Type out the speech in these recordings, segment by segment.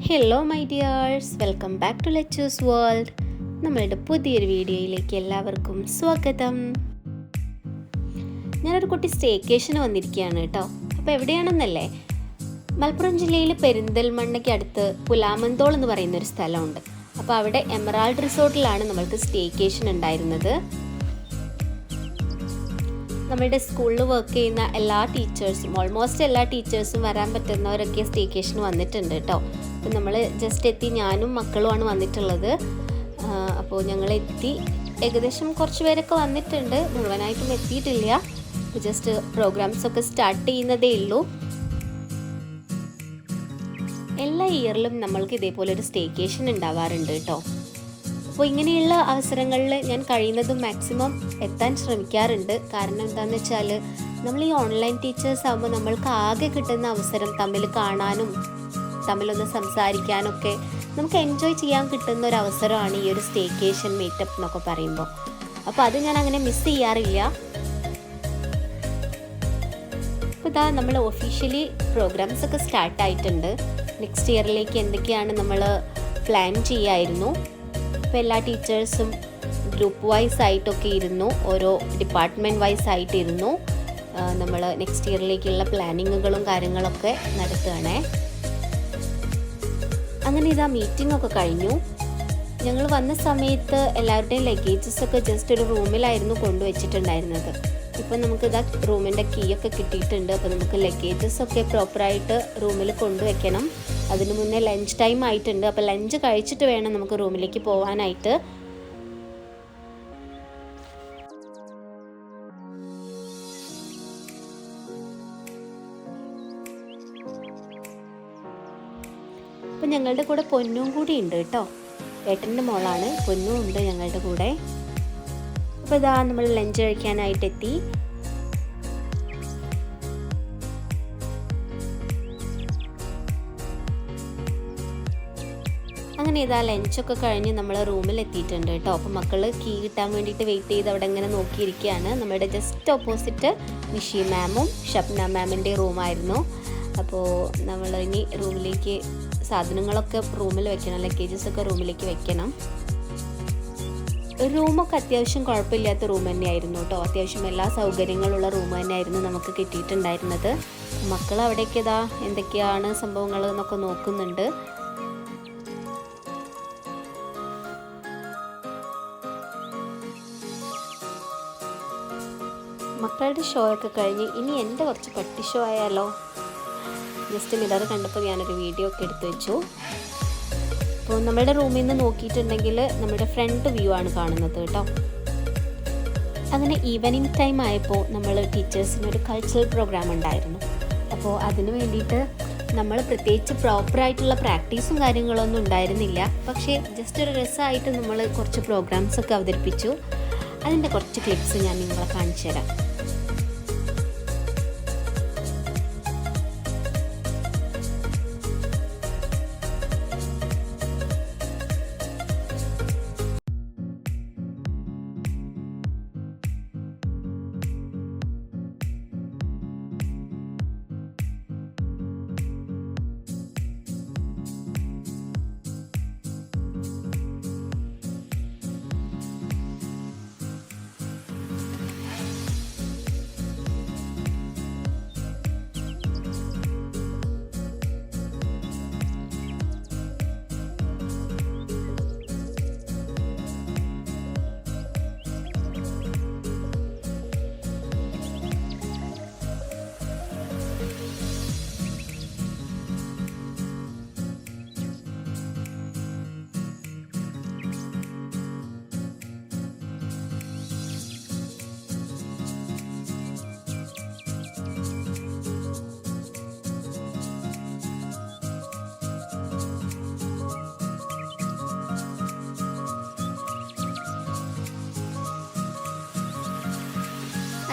Hello my dears, welcome back to Lechu's world. നമ്മളുടെ പുതിയൊരു വീഡിയോയിലേക്ക് എല്ലാവർക്കും സ്വാഗതം. ഞാനൊരു കുട്ടി സ്റ്റേക്കേഷന് വന്നിരിക്കുകയാണ് കേട്ടോ. അപ്പോൾ എവിടെയാണെന്നല്ലേ, മലപ്പുറം ജില്ലയിൽ പെരിന്തൽമണ്ണയ്ക്ക് അടുത്ത് പുലാമന്തോൾ എന്ന് പറയുന്നൊരു സ്ഥലമുണ്ട്. അപ്പോൾ അവിടെ എമറാൾഡ് റിസോർട്ടിലാണ് നമ്മൾക്ക് സ്റ്റേക്കേഷൻ ഉണ്ടായിരുന്നത്. നമ്മുടെ സ്കൂളിൽ വർക്ക് ചെയ്യുന്ന എല്ലാ ടീച്ചേഴ്സും, ഓൾമോസ്റ്റ് എല്ലാ ടീച്ചേഴ്സും വരാൻ പറ്റുന്നവരൊക്കെ സ്റ്റേക്കേഷന് വന്നിട്ടുണ്ട് കേട്ടോ. അപ്പോൾ നമ്മൾ ജസ്റ്റ് എത്തി, ഞാനും മക്കളുമാണ് വന്നിട്ടുള്ളത്. അപ്പോൾ ഞങ്ങളെത്തി, ഏകദേശം കുറച്ച് പേരൊക്കെ വന്നിട്ടുണ്ട്, മുഴുവനായിട്ടും എത്തിയിട്ടില്ല. ജസ്റ്റ് പ്രോഗ്രാംസൊക്കെ സ്റ്റാർട്ട് ചെയ്യുന്നതേ ഉള്ളൂ. എല്ലാ ഇയറിലും നമ്മൾക്ക് ഇതേപോലെ ഒരു സ്റ്റേക്കേഷൻ ഉണ്ടാവാറുണ്ട് കേട്ടോ. അപ്പോൾ ഇങ്ങനെയുള്ള അവസരങ്ങളിൽ ഞാൻ കഴിയുന്നതും മാക്സിമം എത്താൻ ശ്രമിക്കാറുണ്ട്. കാരണം എന്താണെന്ന് വെച്ചാൽ, നമ്മൾ ഈ ഓൺലൈൻ ടീച്ചേഴ്സ് ആകുമ്പോൾ നമ്മൾക്ക് ആകെ കിട്ടുന്ന അവസരം തമ്മിൽ കാണാനും തമ്മിലൊന്ന് സംസാരിക്കാനൊക്കെ നമുക്ക് എൻജോയ് ചെയ്യാൻ കിട്ടുന്ന ഒരു അവസരമാണ് ഈ ഒരു സ്റ്റേക്കേഷൻ മീറ്റപ്പ് എന്നൊക്കെ പറയുമ്പോൾ. അപ്പോൾ അത് ഞാൻ അങ്ങനെ മിസ് ചെയ്യാറില്ല. അപ്പോൾ ഇതാ നമ്മൾ ഒഫീഷ്യലി പ്രോഗ്രാംസ് ഒക്കെ സ്റ്റാർട്ടായിട്ടുണ്ട്. നെക്സ്റ്റ് ഇയറിലേക്ക് എന്തൊക്കെയാണ് നമ്മൾ പ്ലാൻ ചെയ്യായിരുന്നു. അപ്പോൾ എല്ലാ ടീച്ചേഴ്സും ഗ്രൂപ്പ് വൈസ് ആയിട്ടൊക്കെ ഇരുന്നു, ഓരോ ഡിപ്പാർട്ട്മെൻറ്റ് വൈസ് ആയിട്ടിരുന്നു. നമ്മൾ നെക്സ്റ്റ് ഇയറിലേക്കുള്ള പ്ലാനിങ്ങുകളും കാര്യങ്ങളൊക്കെ നടത്തുകയാണേ. അങ്ങനെ ഇതാ മീറ്റിംഗ് ഒക്കെ കഴിഞ്ഞു. ഞങ്ങൾ വന്ന സമയത്ത് എല്ലാവരുടെയും ലഗേജസ് ഒക്കെ ജസ്റ്റ് ഒരു റൂമിലായിരുന്നു കൊണ്ടുവച്ചിട്ടുണ്ടായിരുന്നത്. ഇപ്പം നമുക്ക് ഇതാ റൂമിൻ്റെ കീ ഒക്കെ കിട്ടിയിട്ടുണ്ട്. അപ്പോൾ നമുക്ക് ലഗേജസ് ഒക്കെ പ്രോപ്പറായിട്ട് റൂമിൽ കൊണ്ടുവയ്ക്കണം. അതിന് മുന്നേ ലഞ്ച് ടൈം ആയിട്ടുണ്ട്. അപ്പോൾ ലഞ്ച് കഴിച്ചിട്ട് വേണം നമുക്ക് റൂമിലേക്ക് പോകാനായിട്ട്. അപ്പം ഞങ്ങളുടെ കൂടെ പൊന്നും കൂടി ഉണ്ട് കേട്ടോ. ഏട്ടൻ്റെ മോളാണ്, പൊന്നും ഉണ്ട് ഞങ്ങളുടെ കൂടെ. അപ്പോൾ ഇതാ നമ്മൾ ലഞ്ച് കഴിക്കാനായിട്ടെത്തി. അങ്ങനെ ഇതാ ലഞ്ചൊക്കെ കഴിഞ്ഞ് നമ്മൾ റൂമിൽ എത്തിയിട്ടുണ്ട് കേട്ടോ. അപ്പോൾ മക്കൾ കീ കിട്ടാൻ വേണ്ടിയിട്ട് വെയിറ്റ് ചെയ്ത് അവിടെ ഇങ്ങനെ നോക്കിയിരിക്കുകയാണ്. നമ്മുടെ ജസ്റ്റ് ഓപ്പോസിറ്റ് നിഷി മാമും ഷബ്ന മാമിൻ്റെ റൂമായിരുന്നു. അപ്പോൾ നമ്മൾ ഇനി റൂമിലേക്ക് സാധനങ്ങളൊക്കെ റൂമിൽ വെക്കണം, ലഗേജസ് ഒക്കെ റൂമിലേക്ക് വെക്കണം. റൂമൊക്കെ അത്യാവശ്യം കുഴപ്പമില്ലാത്ത റൂം തന്നെയായിരുന്നു കേട്ടോ. അത്യാവശ്യം എല്ലാ സൗകര്യങ്ങളുള്ള റൂം തന്നെയായിരുന്നു നമുക്ക് കിട്ടിയിട്ടുണ്ടായിരുന്നത്. മക്കൾ അവിടേക്ക് ഇതാ എന്തൊക്കെയാണ് സംഭവങ്ങൾ എന്നൊക്കെ നോക്കുന്നുണ്ട്. മക്കളുടെ ഷോ ഒക്കെ കഴിഞ്ഞ് ഇനി എൻ്റെ കുറച്ച് പട്ടി ഷോ ആയാലോ. ജസ്റ്റ് മിറർ കണ്ടപ്പോൾ ഞാനൊരു വീഡിയോ ഒക്കെ എടുത്തു വെച്ചു. അപ്പോൾ നമ്മുടെ റൂമിൽ നിന്ന് നോക്കിയിട്ടുണ്ടെങ്കിൽ നമ്മുടെ ഫ്രണ്ട് വ്യൂ ആണ് കാണുന്നത് കേട്ടോ. അങ്ങനെ ഈവനിങ് ടൈം ആയപ്പോൾ നമ്മൾ ടീച്ചേഴ്സിനൊരു കൾച്ചറൽ പ്രോഗ്രാം ഉണ്ടായിരുന്നു. അപ്പോൾ അതിന് വേണ്ടിയിട്ട് നമ്മൾ പ്രത്യേകിച്ച് പ്രോപ്പറായിട്ടുള്ള പ്രാക്ടീസും കാര്യങ്ങളൊന്നും ഉണ്ടായിരുന്നില്ല. പക്ഷേ ജസ്റ്റ് ഒരു രസമായിട്ട് നമ്മൾ കുറച്ച് പ്രോഗ്രാംസൊക്കെ അവതരിപ്പിച്ചു. അതിൻ്റെ കുറച്ച് ക്ലിപ്സ് ഞാൻ നിങ്ങളെ കാണിച്ചു തരാം.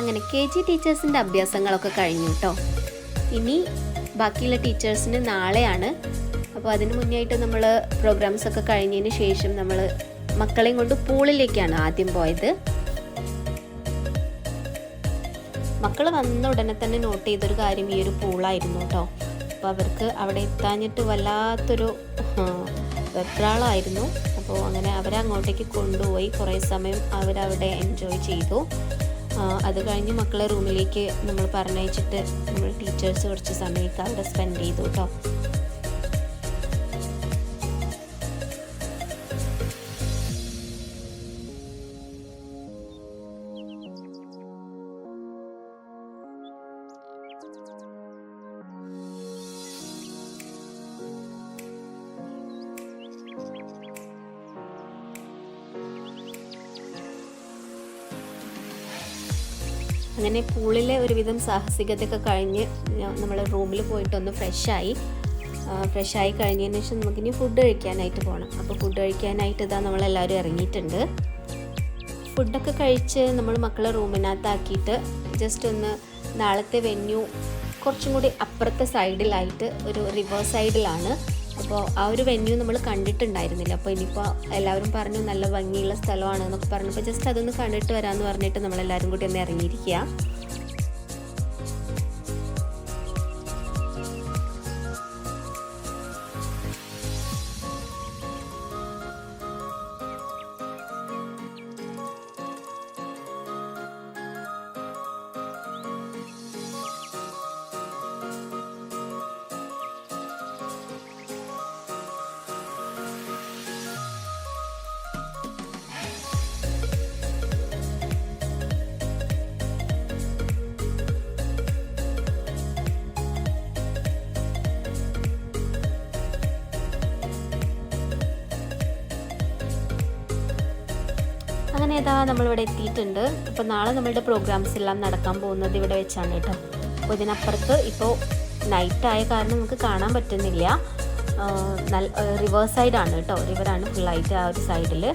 അങ്ങനെ KG ടീച്ചേഴ്സിൻ്റെ അഭ്യാസങ്ങളൊക്കെ കഴിഞ്ഞു കേട്ടോ. ഇനി ബാക്കിയുള്ള ടീച്ചേഴ്സിന് നാളെയാണ്. അപ്പോൾ അതിന് മുന്നായിട്ട് നമ്മൾ പ്രോഗ്രാംസൊക്കെ കഴിഞ്ഞതിന് ശേഷം നമ്മൾ മക്കളെയും കൊണ്ട് പൂളിലേക്കാണ് ആദ്യം പോയത്. മക്കൾ വന്ന ഉടനെ തന്നെ നോട്ട് ചെയ്തൊരു കാര്യം ഈ ഒരു പൂളായിരുന്നു കേട്ടോ. അപ്പോൾ അവർക്ക് അവിടെ എത്താഞ്ഞിട്ട് വല്ലാത്തൊരു വെപ്രാളമായിരുന്നു. അപ്പോൾ അങ്ങനെ അവരെ അങ്ങോട്ടേക്ക് കൊണ്ടുപോയി കുറേ സമയം അവരവിടെ എൻജോയ് ചെയ്തു. അത് കഴിഞ്ഞ് മക്കളെ റൂമിലേക്ക് നമ്മൾ പറഞ്ഞയച്ചിട്ട് നമ്മൾ ടീച്ചേഴ്സ് കുറച്ച് സമയമൊക്കെ അവിടെ സ്പെൻഡ് ചെയ്തു കേട്ടോ. അങ്ങനെ പൂളിലെ ഒരുവിധം സാഹസികതയൊക്കെ കഴിഞ്ഞ് നമ്മൾ റൂമിൽ പോയിട്ടൊന്ന് ഫ്രഷായി കഴിഞ്ഞതിന് ശേഷം നമുക്കിനി ഫുഡ് കഴിക്കാനായിട്ട് പോകണം. അപ്പോൾ ഫുഡ് കഴിക്കാനായിട്ട് ഇതാ നമ്മളെല്ലാവരും ഇറങ്ങിയിട്ടുണ്ട്. ഫുഡൊക്കെ കഴിച്ച് നമ്മൾ മക്കളെ റൂമിനകത്താക്കിയിട്ട് ജസ്റ്റ് ഒന്ന് നാളത്തെ വെന്യൂ കുറച്ചും കൂടി അപ്പുറത്തെ സൈഡിലായിട്ട് ഒരു റിവർ സൈഡിലാണ്. അപ്പോൾ ആ ഒരു വെന്യൂ നമ്മൾ കണ്ടിട്ടുണ്ടായിരുന്നില്ല. അപ്പോൾ ഇനിയിപ്പോൾ എല്ലാവരും പറഞ്ഞു നല്ല ഭംഗിയുള്ള സ്ഥലമാണ് എന്നൊക്കെ പറഞ്ഞപ്പോൾ ജസ്റ്റ് അതൊന്ന് കണ്ടിട്ട് വരാമെന്ന് പറഞ്ഞിട്ട് നമ്മളെല്ലാവരും കൂടി ഒന്ന് ഇറങ്ങിയിരിക്കുക. അങ്ങനെ ഇതാ നമ്മളിവിടെ എത്തിയിട്ടുണ്ട്. അപ്പോൾ നാളെ നമ്മളുടെ പ്രോഗ്രാംസ് എല്ലാം നടക്കാൻ പോകുന്നത് ഇവിടെ വെച്ചാണ് കേട്ടോ. അപ്പോൾ ഇതിനപ്പുറത്ത് ഇപ്പോൾ നൈറ്റായ കാരണം നമുക്ക് കാണാൻ പറ്റുന്നില്ല. റിവർ സൈഡാണ് കേട്ടോ, റിവറാണ് ഫുള്ളായിട്ട് ആ ഒരു സൈഡിൽ.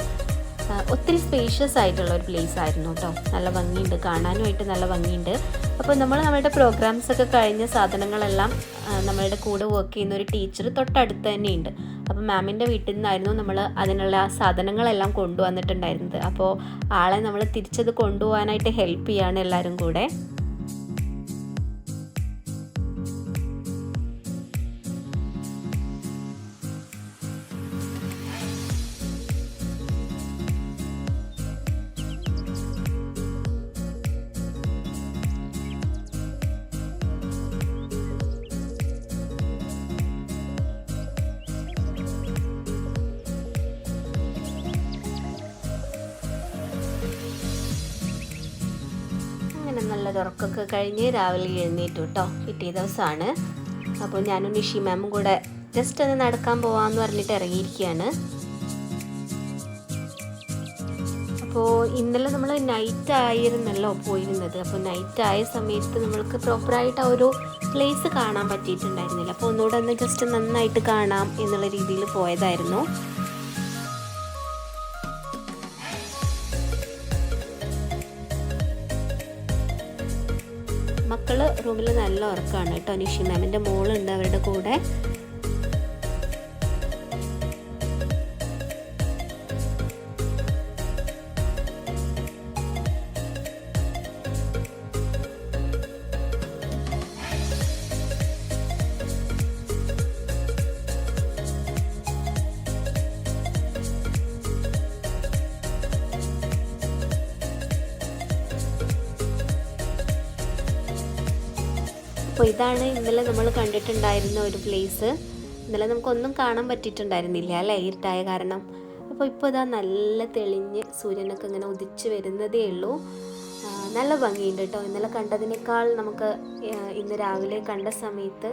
ഒത്തിരി സ്പേഷ്യസ് ആയിട്ടുള്ള ഒരു പ്ലേസ് ആയിരുന്നു കേട്ടോ. നല്ല ഭംഗിയുണ്ട്, കാണാനുമായിട്ട് നല്ല ഭംഗിയുണ്ട്. അപ്പോൾ നമ്മളുടെ പ്രോഗ്രാംസൊക്കെ കഴിഞ്ഞ സാധനങ്ങളെല്ലാം നമ്മളുടെ കൂടെ വർക്ക് ചെയ്യുന്ന ഒരു ടീച്ചർ തൊട്ടടുത്ത് തന്നെയുണ്ട്. അപ്പോൾ മാമിൻ്റെ വീട്ടിൽ നിന്നായിരുന്നു നമ്മൾ അതിനുള്ള സാധനങ്ങളെല്ലാം കൊണ്ടുവന്നിട്ടുണ്ടായിരുന്നത്. അപ്പോൾ ആളെ നമ്മൾ തിരിച്ചത് കൊണ്ടുപോകാനായിട്ട് ഹെൽപ്പ് ചെയ്യാണ് എല്ലാവരും കൂടെ. നല്ല ഉറക്കമൊക്കെ കഴിഞ്ഞ് രാവിലെ എഴുന്നേറ്റു കേട്ടോ. പിറ്റേ ദിവസമാണ്. അപ്പോൾ ഞാനും നിഷി മാമും കൂടെ ജസ്റ്റ് ഒന്ന് നടക്കാൻ പോവാമെന്ന് പറഞ്ഞിട്ട് ഇറങ്ങിയിരിക്കുകയാണ്. അപ്പോൾ ഇന്നലെ നമ്മൾ നൈറ്റ് ആയിരുന്നല്ലോ പോയിരുന്നത്. അപ്പോൾ നൈറ്റ് ആയ സമയത്ത് നമ്മൾക്ക് പ്രോപ്പറായിട്ട് ആ ഒരു പ്ലേസ് കാണാൻ പറ്റിയിട്ടുണ്ടായിരുന്നില്ല. അപ്പോൾ ഒന്നുകൂടെ ഒന്ന് ജസ്റ്റ് നന്നായിട്ട് കാണാം എന്നുള്ള രീതിയിൽ പോയതായിരുന്നു. മക്കൾ റൂമിൽ നല്ല ഉറക്കമാണ് കേട്ടോ. നിഷി മാമിൻ്റെ മോളുണ്ട് അവരുടെ കൂടെ. അപ്പോൾ ഇതാണ് ഇന്നലെ നമ്മൾ കണ്ടിട്ടുണ്ടായിരുന്ന ഒരു പ്ലേസ്. ഇന്നലെ നമുക്കൊന്നും കാണാൻ പറ്റിയിട്ടുണ്ടായിരുന്നില്ല അല്ലേ, ഇരുട്ടായ കാരണം. അപ്പോൾ ഇപ്പോൾ ഇതാ നല്ല തെളിഞ്ഞ് സൂര്യനൊക്കെ ഇങ്ങനെ ഉദിച്ച് വരുന്നതേ ഉള്ളൂ. നല്ല ഭംഗിയുണ്ട് കേട്ടോ. ഇന്നലെ കണ്ടതിനേക്കാൾ നമുക്ക് ഇന്ന് രാവിലെ കണ്ട സമയത്ത്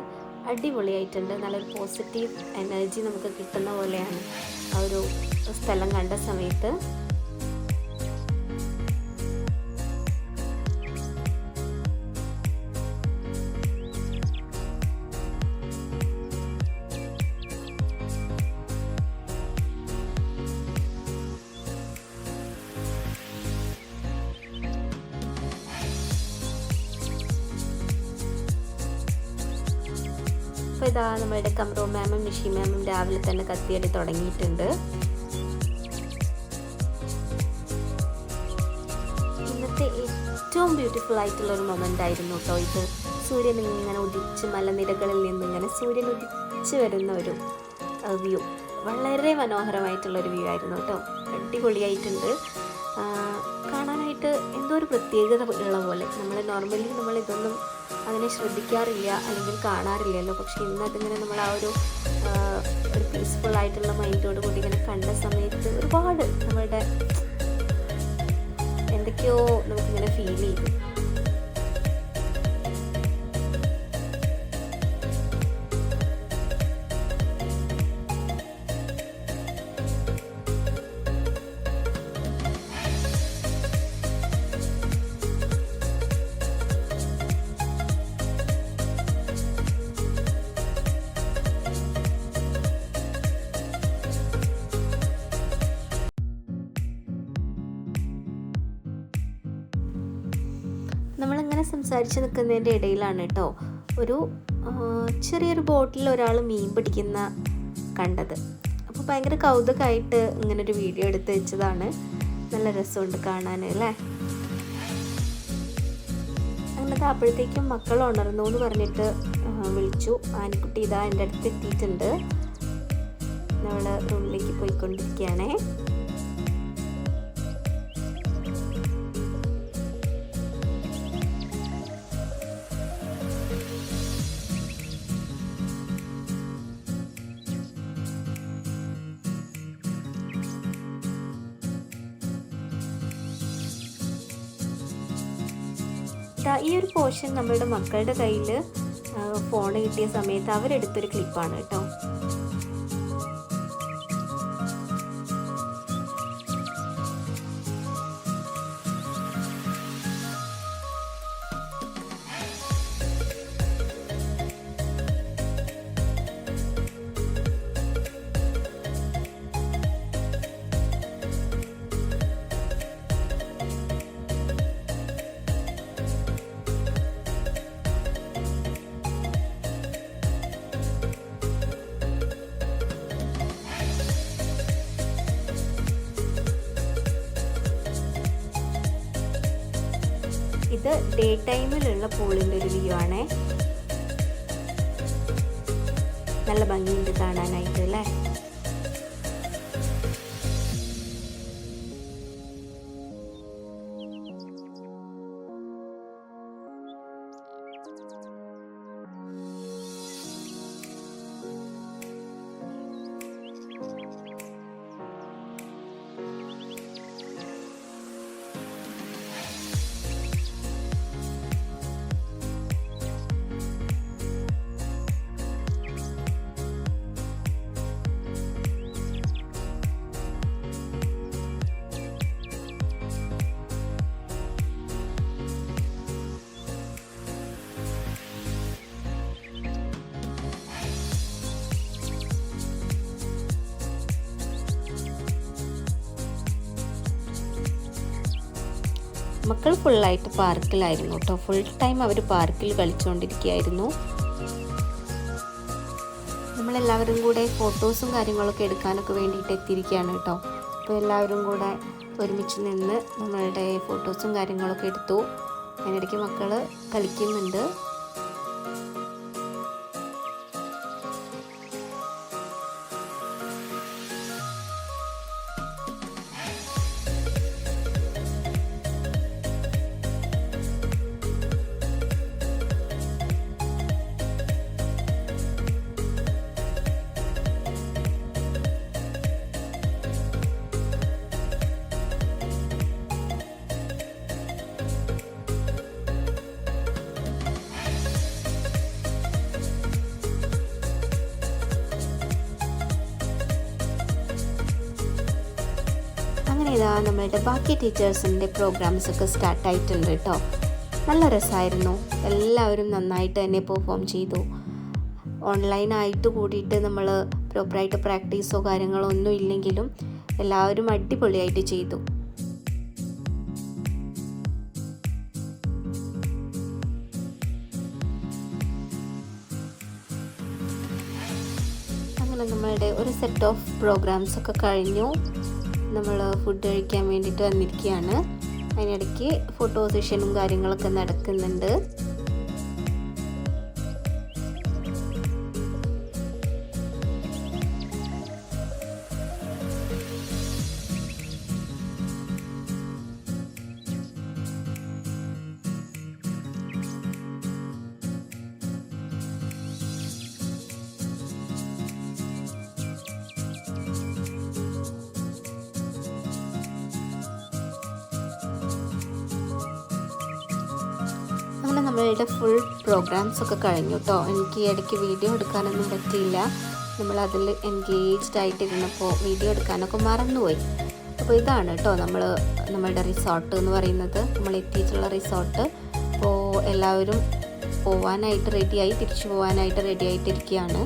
അടിപൊളിയായിട്ടുണ്ട്. നല്ലൊരു പോസിറ്റീവ് എനർജി നമുക്ക് കിട്ടുന്ന പോലെയാണ് ആ ഒരു സ്ഥലം കണ്ട സമയത്ത്. അപ്പോൾ ഇതാ നമ്മളുടെ കമ്രോ മാമും നിഷി മാമും രാവിലെ തന്നെ കത്തിയടി തുടങ്ങിയിട്ടുണ്ട്. ഇന്നത്തെ ഏറ്റവും ബ്യൂട്ടിഫുൾ ആയിട്ടുള്ളൊരു മൊമെൻ്റ് ആയിരുന്നു കേട്ടോ ഇത്. സൂര്യൻ ഇങ്ങനെ ഉദിച്ച് മലനിരകളിൽ നിന്നിങ്ങനെ സൂര്യൻ ഉദിച്ച് വരുന്ന ഒരു വ്യൂ, വളരെ മനോഹരമായിട്ടുള്ളൊരു വ്യൂ ആയിരുന്നു കേട്ടോ. അടിപൊളിയായിട്ടുണ്ട്. കാണാനായിട്ട് എന്തോ ഒരു പ്രത്യേകത ഉള്ള പോലെ. നോർമലി നമ്മളിതൊന്നും അതിനെ ശ്രദ്ധിക്കാറില്ല അല്ലെങ്കിൽ കാണാറില്ലല്ലോ. പക്ഷേ ഇന്നതിങ്ങനെ നമ്മൾ ആ ഒരു പീസ്ഫുൾ ആയിട്ടുള്ള മൈൻഡോട് കൂടി ഇങ്ങനെ കണ്ട സമയത്ത് ഒരുപാട് നമ്മളുടെ എന്തൊക്കെയോ നമുക്കിങ്ങനെ ഫീൽ ചെയ്തു. നമ്മളിങ്ങനെ സംസാരിച്ച് നിൽക്കുന്നതിൻ്റെ ഇടയിലാണ് കേട്ടോ ഒരു ചെറിയൊരു ബോട്ടിൽ ഒരാൾ മീൻ പിടിക്കുന്ന കണ്ടത്. അപ്പോൾ ഭയങ്കര കൗതുകമായിട്ട് ഇങ്ങനൊരു വീഡിയോ എടുത്ത് വെച്ചതാണ്. നല്ല രസമുണ്ട് കാണാൻ അല്ലേ. അങ്ങനത്തെ അപ്പോഴത്തേക്കും മക്കൾ ഉണർന്നു എന്ന് പറഞ്ഞിട്ട് വിളിച്ചു. ആനിക്കുട്ടി ഇതാ എൻ്റെ അടുത്ത് എത്തിയിട്ടുണ്ട്. നമ്മൾ റൂമിലേക്ക് പോയിക്കൊണ്ടിരിക്കുകയാണേ. ഈ ഒരു പോർഷൻ നമ്മളുടെ മക്കളുടെ കയ്യിൽ ഫോൺ കിട്ടിയ സമയത്ത് അവരെടുത്തൊരു ക്ലിപ്പാണ് കേട്ടോ. ഇത് ഡേ ടൈമിലുള്ള പൂളിൻ്റെ ഒരു വ്യൂ ആണേ. നല്ല ഭംഗിയുണ്ട് കാണാനായിട്ട് അല്ലേ. മക്കൾ ഫുള്ളായിട്ട് പാർക്കിലായിരുന്നു കേട്ടോ. ഫുൾ ടൈം അവർ പാർക്കിൽ കളിച്ചുകൊണ്ടിരിക്കുകയായിരുന്നു. നമ്മളെല്ലാവരും കൂടെ ഫോട്ടോസും കാര്യങ്ങളൊക്കെ എടുക്കാനൊക്കെ വേണ്ടിയിട്ട് എത്തിയിരിക്കുകയാണ് കേട്ടോ. അപ്പോൾ എല്ലാവരും കൂടെ ഒരുമിച്ച് നിന്ന് നമ്മളുടെ ഫോട്ടോസും കാര്യങ്ങളൊക്കെ എടുത്തു. അതിനിടയ്ക്ക് മക്കൾ കളിക്കുന്നുണ്ട്. ഇതാ നമ്മളുടെ ബാക്കി ടീച്ചേഴ്സിൻ്റെ പ്രോഗ്രാംസൊക്കെ സ്റ്റാർട്ടായിട്ടുണ്ട് കേട്ടോ. നല്ല രസമായിരുന്നു. എല്ലാവരും നന്നായിട്ട് തന്നെ പെർഫോം ചെയ്തു. ഓൺലൈനായിട്ട് കൂടിയിട്ട് നമ്മൾ പ്രോപ്പറായിട്ട് പ്രാക്ടീസോ കാര്യങ്ങളോ ഒന്നും ഇല്ലെങ്കിലും എല്ലാവരും അടിപൊളിയായിട്ട് ചെയ്തു. അങ്ങനെ നമ്മളുടെ ഒരു സെറ്റ് ഓഫ് പ്രോഗ്രാംസൊക്കെ കഴിഞ്ഞു. നമ്മൾ ഫുഡ് കഴിക്കാൻ വേണ്ടിയിട്ട് വന്നിരിക്കുകയാണ്. അതിനിടയ്ക്ക് ഫോട്ടോ സെഷനും കാര്യങ്ങളൊക്കെ നടക്കുന്നുണ്ട്. നമ്മളുടെ ഫുൾ പ്രോഗ്രാംസ് ഒക്കെ കഴിഞ്ഞു കേട്ടോ. എനിക്ക് ഇടയ്ക്ക് വീഡിയോ എടുക്കാനൊന്നും പറ്റിയില്ല. നമ്മളതിൽ എൻഗേജ്ഡ് ആയിട്ടിരുന്നപ്പോൾ വീഡിയോ എടുക്കാനൊക്കെ മറന്നുപോയി. അപ്പോൾ ഇതാണ് കേട്ടോ നമ്മളുടെ റിസോർട്ട് എന്ന് പറയുന്നത്, നമ്മൾ എത്തിയിട്ടുള്ള റിസോർട്ട്. അപ്പോൾ എല്ലാവരും പോവാനായിട്ട് റെഡിയായി, തിരിച്ചു പോകാനായിട്ട് റെഡി ആയിട്ടിരിക്കുകയാണ്.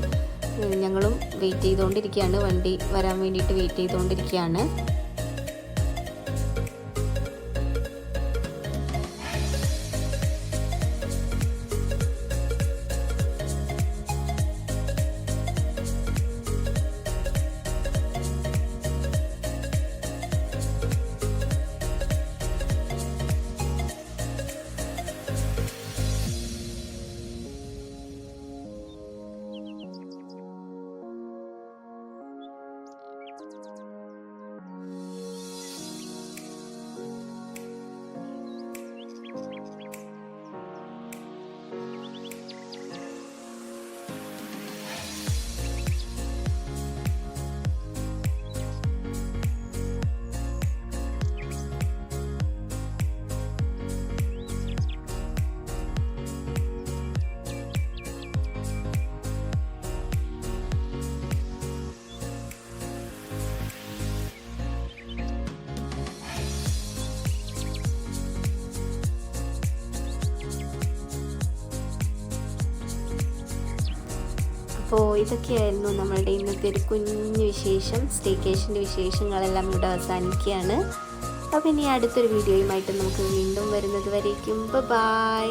ഞങ്ങളും വെയിറ്റ് ചെയ്തുകൊണ്ടിരിക്കുകയാണ്, വണ്ടി വരാൻ വേണ്ടിയിട്ട് വെയിറ്റ് ചെയ്തുകൊണ്ടിരിക്കുകയാണ്. അപ്പോൾ ഇതൊക്കെയായിരുന്നു നമ്മളുടെ ഇന്നത്തെ ഒരു കുഞ്ഞു വിശേഷം. സ്റ്റേക്കേഷൻ്റെ വിശേഷങ്ങളെല്ലാം ഇവിടെ അവസാനിക്കുകയാണ്. അപ്പോൾ ഇനി അടുത്തൊരു വീഡിയോയുമായിട്ട് നമുക്ക് വീണ്ടും വരുന്നത് വരേക്കും ബൈ.